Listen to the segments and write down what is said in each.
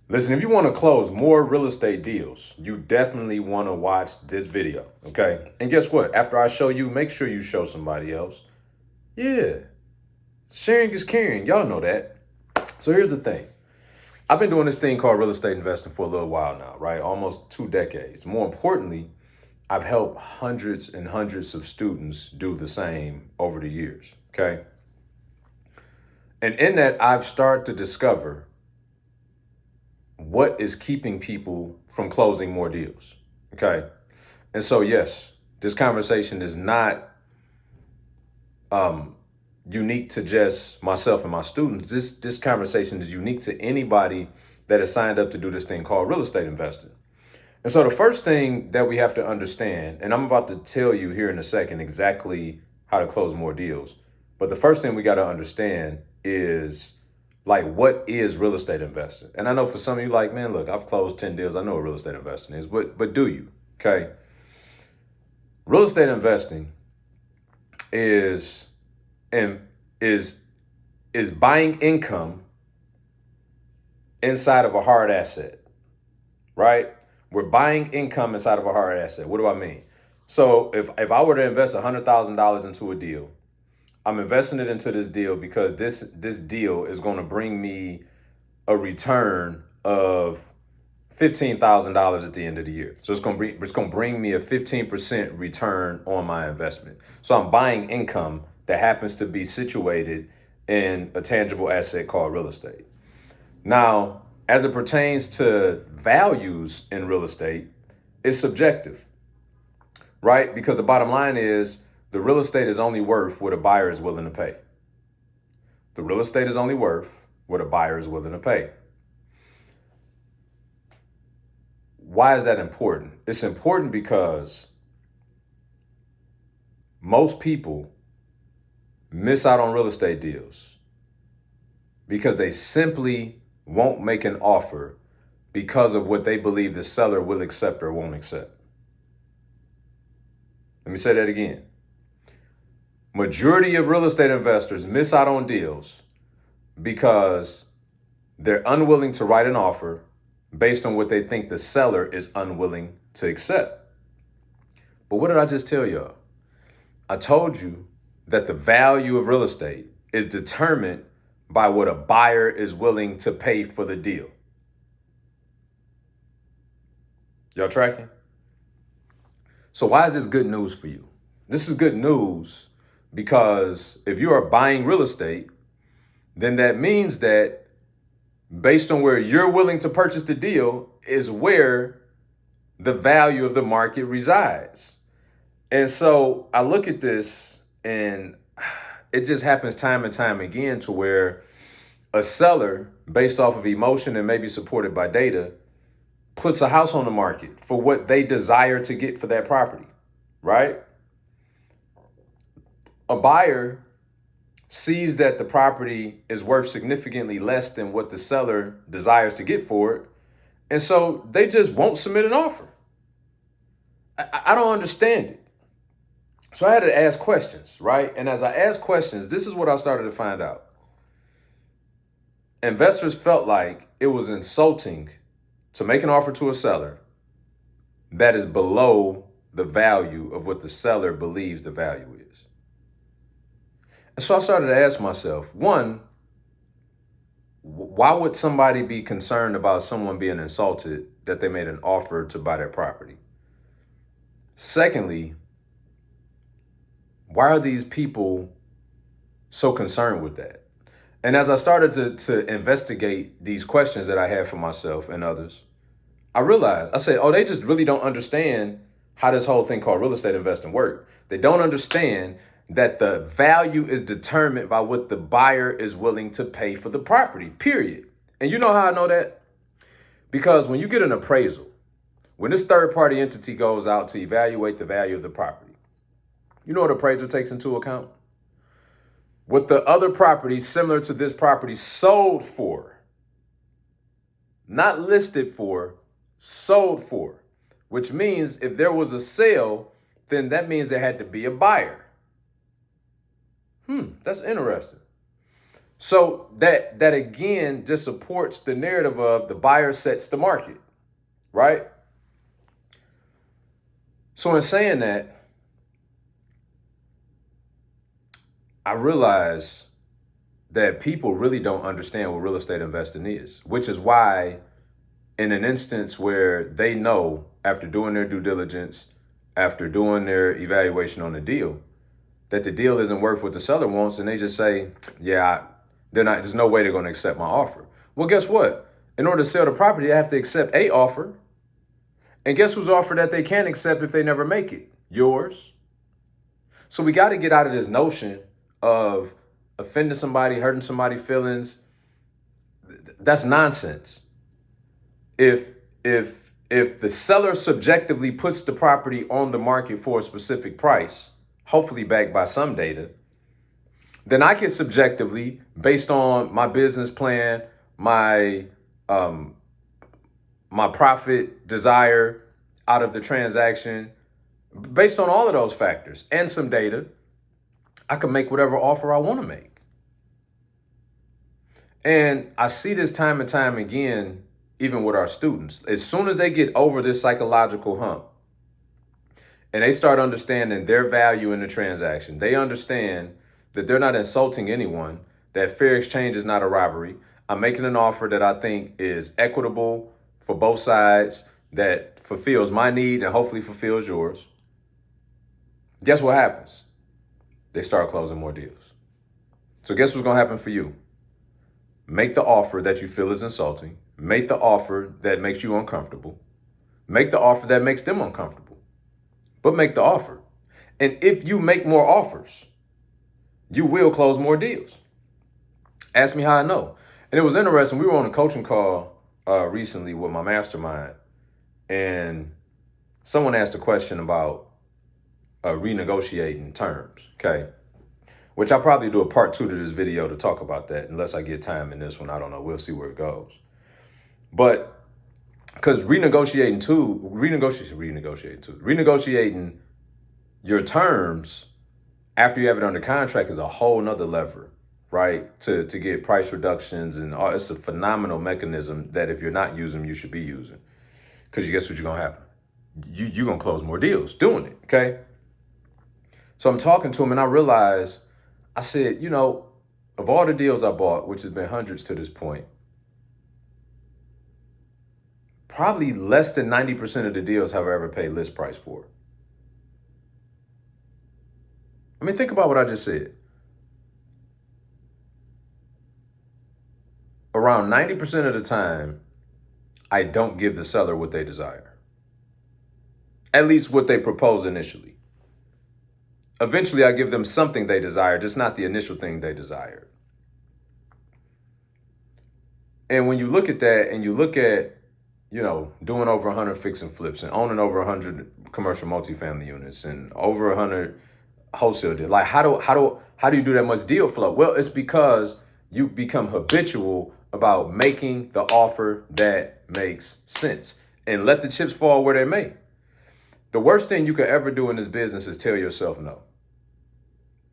Listen, if you want to close more real estate deals, you definitely want to watch this video, okay? And guess what? After I show you, make sure you show somebody else. Yeah, sharing is caring. Y'all know that. So here's the thing. I've been doing this thing called real estate investing for a little while now, right? Almost 2 decades. More importantly, I've helped hundreds and hundreds of students do the same over the years, okay? And in that, I've started to discover what is keeping people from closing more deals, okay? And so, yes, this conversation is not unique to just myself and my students. This conversation is unique to anybody that has signed up to do this thing called real estate investing. And so the first thing that we have to understand, and I'm about to tell you here in a second exactly how to close more deals, but the first thing we got to understand is like, what is real estate investing? And I know for some of you, like, man, look, I've closed 10 deals. I know what real estate investing is, but do you? Okay. Real estate investing is and is buying income inside of a hard asset, right? We're buying income inside of a hard asset. What do I mean? So if I were to invest $100,000 into a deal, I'm investing it into this deal because this deal is going to bring me a return of $15,000 at the end of the year. So it's going to bring me a 15% return on my investment. So I'm buying income that happens to be situated in a tangible asset called real estate. Now, as it pertains to values in real estate, it's subjective, right? Because the bottom line is the real estate is only worth what a buyer is willing to pay. The real estate is only worth what a buyer is willing to pay. Why is that important? It's important because most people miss out on real estate deals because they simply won't make an offer because of what they believe the seller will accept or won't accept. Let me say that again. Majority of real estate investors miss out on deals because they're unwilling to write an offer based on what they think the seller is unwilling to accept. But what did I just tell y'all? I told you that the value of real estate is determined by what a buyer is willing to pay for the deal. Y'all tracking? So why is this good news for you? This is good news because if you are buying real estate, then that means that based on where you're willing to purchase the deal is where the value of the market resides. And so I look at this and it just happens time and time again to where a seller, based off of emotion and maybe supported by data, puts a house on the market for what they desire to get for that property, right? A buyer sees that the property is worth significantly less than what the seller desires to get for it. And so they just won't submit an offer. I don't understand it. So I had to ask questions, right? And as I asked questions, this is what I started to find out. Investors felt like it was insulting to make an offer to a seller that is below the value of what the seller believes the value is. And so I started to ask myself, one, why would somebody be concerned about someone being insulted that they made an offer to buy their property? Secondly, why are these people so concerned with that? And as I started to investigate these questions that I had for myself and others, I realized, I said, oh, they just really don't understand how this whole thing called real estate investing works. They don't understand that the value is determined by what the buyer is willing to pay for the property, period. And you know how I know that? Because when you get an appraisal, when this third party entity goes out to evaluate the value of the property, you know what appraiser takes into account? What the other property similar to this property sold for, not listed for, sold for, which means if there was a sale, then that means there had to be a buyer. That's interesting. So that again just supports the narrative of the buyer sets the market, right? So in saying that, I realize that people really don't understand what real estate investing is, which is why in an instance where they know after doing their due diligence, after doing their evaluation on the deal, that the deal isn't worth what the seller wants, and they just say, yeah, they're not, there's no way they're going to accept my offer. Well, guess what? In order to sell the property, they have to accept a offer. And guess whose offer that they can't accept if they never make it? Yours. So we got to get out of this notion of offending somebody, hurting somebody's feelings. That's nonsense. If the seller subjectively puts the property on the market for a specific price, hopefully backed by some data, then I can subjectively, based on my business plan, my my profit desire out of the transaction, based on all of those factors and some data, I can make whatever offer I want to make. And I see this time and time again, even with our students. As soon as they get over this psychological hump and they start understanding their value in the transaction, they understand that they're not insulting anyone, that fair exchange is not a robbery. I'm making an offer that I think is equitable for both sides, that fulfills my need and hopefully fulfills yours. Guess what happens? They start closing more deals. So guess what's going to happen for you? Make the offer that you feel is insulting. Make the offer that makes you uncomfortable. Make the offer that makes them uncomfortable. But make the offer. And if you make more offers, you will close more deals. Ask me how I know. And it was interesting. We were on a coaching call recently with my mastermind, and someone asked a question about renegotiating terms, okay? Which I'll probably do a part 2 to this video to talk about that, unless I get time in this one. I don't know. We'll see where it goes. But because renegotiating your terms after you have it under contract is a whole nother lever, right? To get price reductions, and it's a phenomenal mechanism that if you're not using, you should be using. Because guess what you're going to happen? You're going to close more deals doing it, okay? So I'm talking to him and I realized, I said, of all the deals I bought, which has been hundreds to this point, probably less than 90% of the deals have I ever paid list price for. I mean, think about what I just said. Around 90% of the time, I don't give the seller what they desire. At least what they propose initially. Eventually, I give them something they desire, just not the initial thing they desired. And when you look at that and you look at, doing over 100 fix and flips and owning over 100 commercial multifamily units and over 100 wholesale deals, like how do you do that much deal flow? Well, it's because you become habitual about making the offer that makes sense and let the chips fall where they may. The worst thing you could ever do in this business is tell yourself no.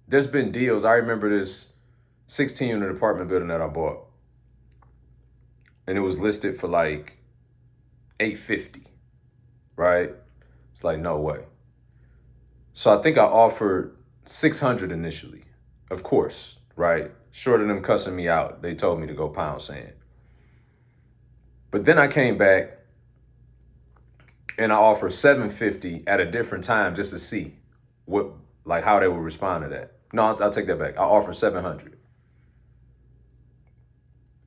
There's been deals. I remember this 16-unit apartment building that I bought, and it was listed for like $850, right? It's like, no way. So I think I offered $600 initially, of course, right? Short of them cussing me out, they told me to go pound sand. But then I came back and I offered $750 at a different time just to see how they would respond to that. No, I'll take that back. I offered $700.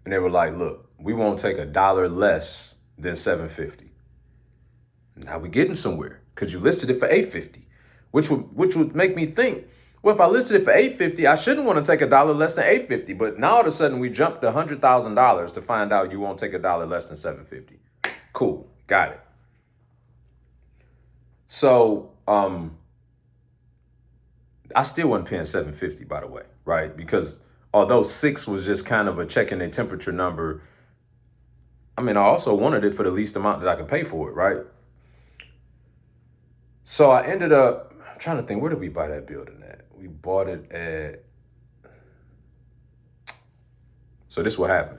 And they were like, look, we won't take $1 less than $750. Now we're getting somewhere because you listed it for $850, which would make me think, well, if I listed it for $850, I shouldn't want to take $1 less than $850. But now all of a sudden we jumped to $100,000 to find out you won't take $1 less than $750. Cool, got it. So I still wasn't paying $750, by the way, right? Because although 6 was just kind of a checking their temperature number, I mean, I also wanted it for the least amount that I could pay for it, right? So I ended up, I'm trying to think, where did we buy that building at? We bought it at, So this what happened.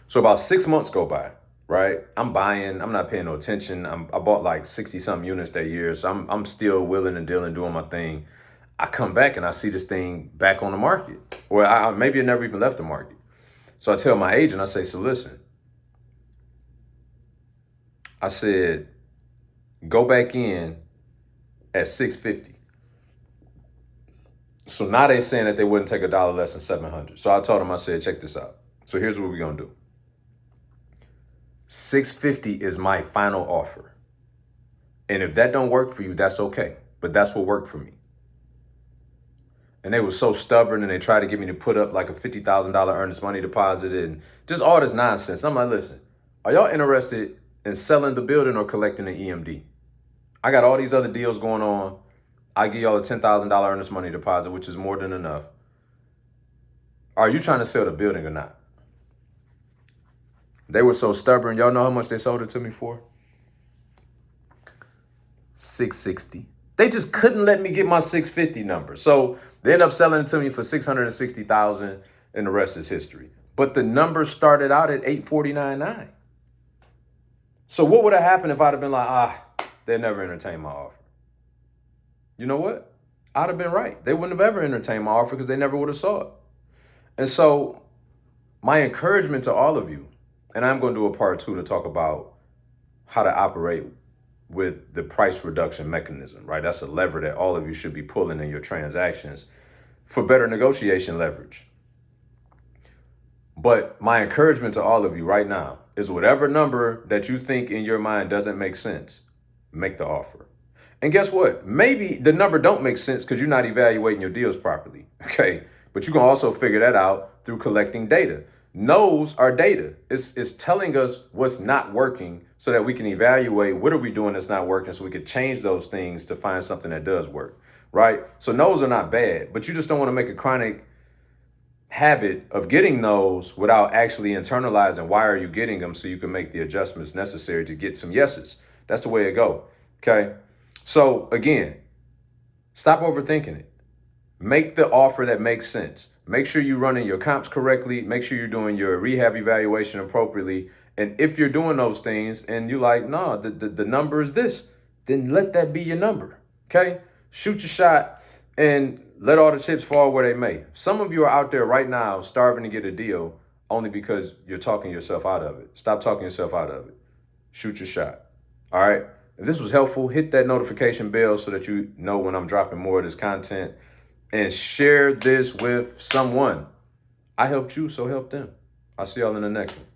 So about 6 months go by, right? I'm buying, I'm not paying no attention. I bought like 60 something units that year. So I'm still willing and dealing, doing my thing. I come back and I see this thing back on the market. Or maybe it never even left the market. So I tell my agent, I say, so listen, I said, go back in at 650. So now they saying that they wouldn't take $1 less than 700. So I told them, I said, check this out. So here's what we're gonna do. 650 is my final offer. And if that don't work for you, that's okay. But that's what worked for me. And they were so stubborn and they tried to get me to put up like a $50,000 earnest money deposit and just all this nonsense. And I'm like, listen, are y'all interested in selling the building or collecting an EMD? I got all these other deals going on. I give y'all a $10,000 earnest money deposit, which is more than enough. Are you trying to sell the building or not? They were so stubborn. Y'all know how much they sold it to me for? $660. They just couldn't let me get my 650 number. So they ended up selling it to me for $660,000 and the rest is history. But the number started out at $849.9. So what would have happened if I'd have been like, they never entertained my offer? You know what? I'd have been right. They wouldn't have ever entertained my offer because they never would have saw it. And so my encouragement to all of you, and I'm going to do a part 2 to talk about how to operate with the price reduction mechanism, right? That's a lever that all of you should be pulling in your transactions for better negotiation leverage. But my encouragement to all of you right now is whatever number that you think in your mind doesn't make sense, make the offer. And guess what? Maybe the number don't make sense because you're not evaluating your deals properly, okay? But you can also figure that out through collecting data. No's are data. It's telling us what's not working so that we can evaluate what are we doing that's not working so we can change those things to find something that does work, right? So no's are not bad, but you just don't want to make a chronic habit of getting no's without actually internalizing why are you getting them so you can make the adjustments necessary to get some yeses. That's the way it go, okay? So again, stop overthinking it. Make the offer that makes sense. Make sure you're running your comps correctly. Make sure you're doing your rehab evaluation appropriately. And if you're doing those things and you're like, no, the number is this, then let that be your number, okay? Shoot your shot and let all the chips fall where they may. Some of you are out there right now starving to get a deal only because you're talking yourself out of it. Stop talking yourself out of it. Shoot your shot, all right? If this was helpful, hit that notification bell so that you know when I'm dropping more of this content. And share this with someone. I helped you, so help them. I'll see y'all in the next one.